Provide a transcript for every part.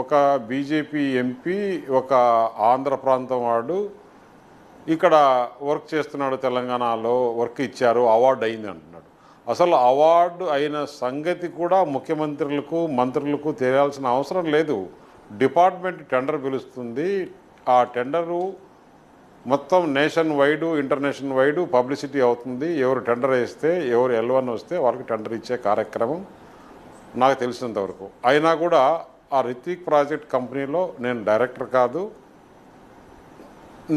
ఒక BJP MP ఒక ఆంధ్ర ప్రాంతం వాడు ఇక్కడ వర్క్ చేస్తున్నాడు, తెలంగాణలో వర్క్ ఇచ్చారు, అవార్డు అయింది అంటున్నాడు. అసలు అవార్డు అయిన సంగతి కూడా ముఖ్యమంత్రులకు మంత్రులకు తెలియాల్సిన అవసరం లేదు. డిపార్ట్మెంట్ టెండర్ పిలుస్తుంది. ఆ టెండరు మొత్తం nation wide international wide publicity అవుతుంది. ఎవరు టెండర్ వేస్తే ఎవరు L1 వస్తే వాళ్ళకి టెండర్ ఇచ్చే కార్యక్రమం నాకు తెలిసినంతవరకు. అయినా కూడా ఆ రిత్విక్ ప్రాజెక్ట్ కంపెనీలో నేను డైరెక్టర్ కాదు,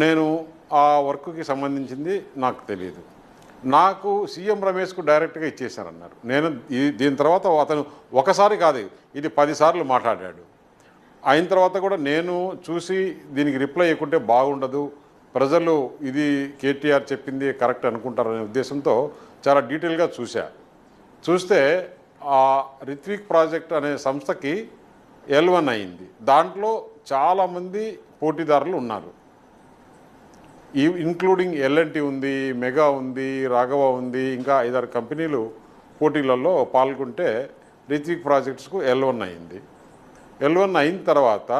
నేను ఆ వర్క్కి సంబంధించింది నాకు తెలియదు. నాకు సీఎం రమేష్కు డైరెక్ట్గా ఇచ్చేశారన్నారు. నేను దీని తర్వాత అతను ఒకసారి కాదు, ఇది 10 సార్లు మాట్లాడాడు. అయిన తర్వాత కూడా నేను చూసి దీనికి రిప్లై ఇవ్వకుంటే బాగుండదు, ప్రజలు ఇది కేటీఆర్ చెప్పింది కరెక్ట్ అనుకుంటారనే ఉద్దేశంతో చాలా డీటెయిల్గా చూస్తే ఆ రిత్విక్ ప్రాజెక్ట్ అనే సంస్థకి L1 అయింది. దాంట్లో చాలామంది పోటీదారులు ఉన్నారు. ఇంక్లూడింగ్ L&T ఉంది, మెగా ఉంది, రాఘవ ఉంది, ఇంకా 5-6 కంపెనీలు పోటీలలో పాల్గొంటే రిత్విక్ ప్రాజెక్ట్స్కు L1 అయింది. L1 అయిన తర్వాత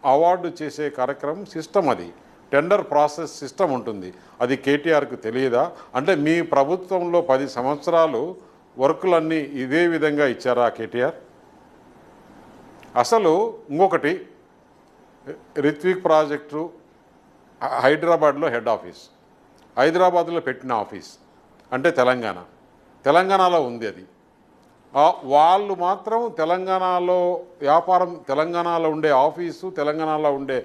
అవార్డు చేసే కార్యక్రమం సిస్టమ్, అది టెండర్ ప్రాసెస్ సిస్టమ్ ఉంటుంది. అది కేటీఆర్కు తెలియదా? అంటే మీ ప్రభుత్వంలో 10 సంవత్సరాలు వర్కులన్నీ ఇదే విధంగా ఇచ్చారా కేటీఆర్? అసలు ఇంకొకటి, రిత్విక్ ప్రాజెక్టు హైదరాబాద్లో హెడ్ ఆఫీస్, హైదరాబాద్లో పెట్టిన ఆఫీస్ అంటే తెలంగాణలో ఉంది. అది వాళ్ళు మాత్రం తెలంగాణలో వ్యాపారం, తెలంగాణలో ఉండే ఆఫీసు, తెలంగాణలో ఉండే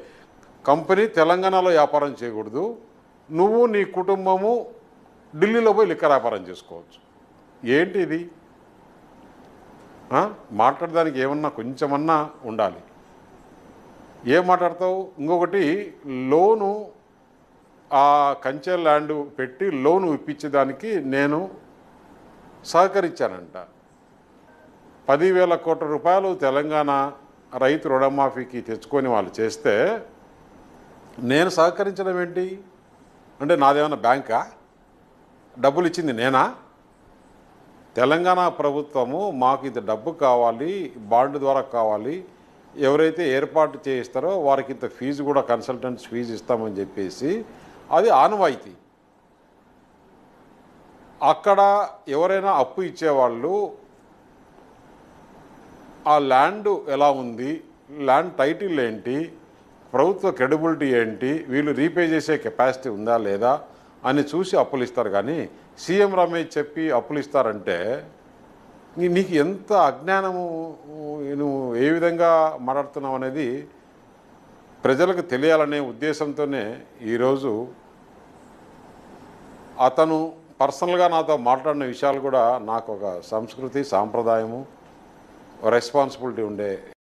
కంపెనీ తెలంగాణలో వ్యాపారం చేయకూడదు. నువ్వు నీ కుటుంబము ఢిల్లీలో పోయి లిక్కర్ వ్యాపారం చేసుకోవచ్చు. ఏంటి ఇది? మాట్లాడడానికి ఏమన్నా కొంచెమన్నా ఉండాలి. ఏం మాట్లాడతావు? ఇంకొకటి, లోను ఆ కంచె ల్యాండ్ పెట్టి లోను ఇప్పించేదానికి నేను సహకరించానంట. 10,000 కోట్ల రూపాయలు తెలంగాణ రైతు రుణమాఫీకి తెచ్చుకొని వాళ్ళు చేస్తే నేను సహకరించడం ఏంటి? అంటే నాదేమన్నా బ్యాంకా? డబ్బులు ఇచ్చింది నేనా? తెలంగాణ ప్రభుత్వము మాకు ఇంత డబ్బు కావాలి, బాండ్ ద్వారా కావాలి, ఎవరైతే ఏర్పాటు చేయిస్తారో వారికి ఇంత ఫీజు కూడా కన్సల్టెంట్స్ ఫీజు ఇస్తామని చెప్పేసి అది ఆనవాయితీ. అక్కడ ఎవరైనా అప్పు ఇచ్చేవాళ్ళు ఆ ల్యాండ్ ఎలా ఉంది, ల్యాండ్ టైటిల్ ఏంటి, ప్రభుత్వ క్రెడిబిలిటీ ఏంటి, వీళ్ళు రీపే చేసే కెపాసిటీ ఉందా లేదా అని చూసి అప్పులు ఇస్తారు. కానీ సీఎం రమేష్ చెప్పి అప్పులు ఇస్తారంటే నీకు ఎంత అజ్ఞానము, నువ్వు ఏ విధంగా మాట్లాడుతున్నావు అనేది ప్రజలకు తెలియాలనే ఉద్దేశంతోనే ఈరోజు అతను పర్సనల్గా నాతో మాట్లాడిన విషయాలు కూడా నాకు ఒక సంస్కృతి, సాంప్రదాయము, రెస్పాన్సిబిలిటీ ఉండే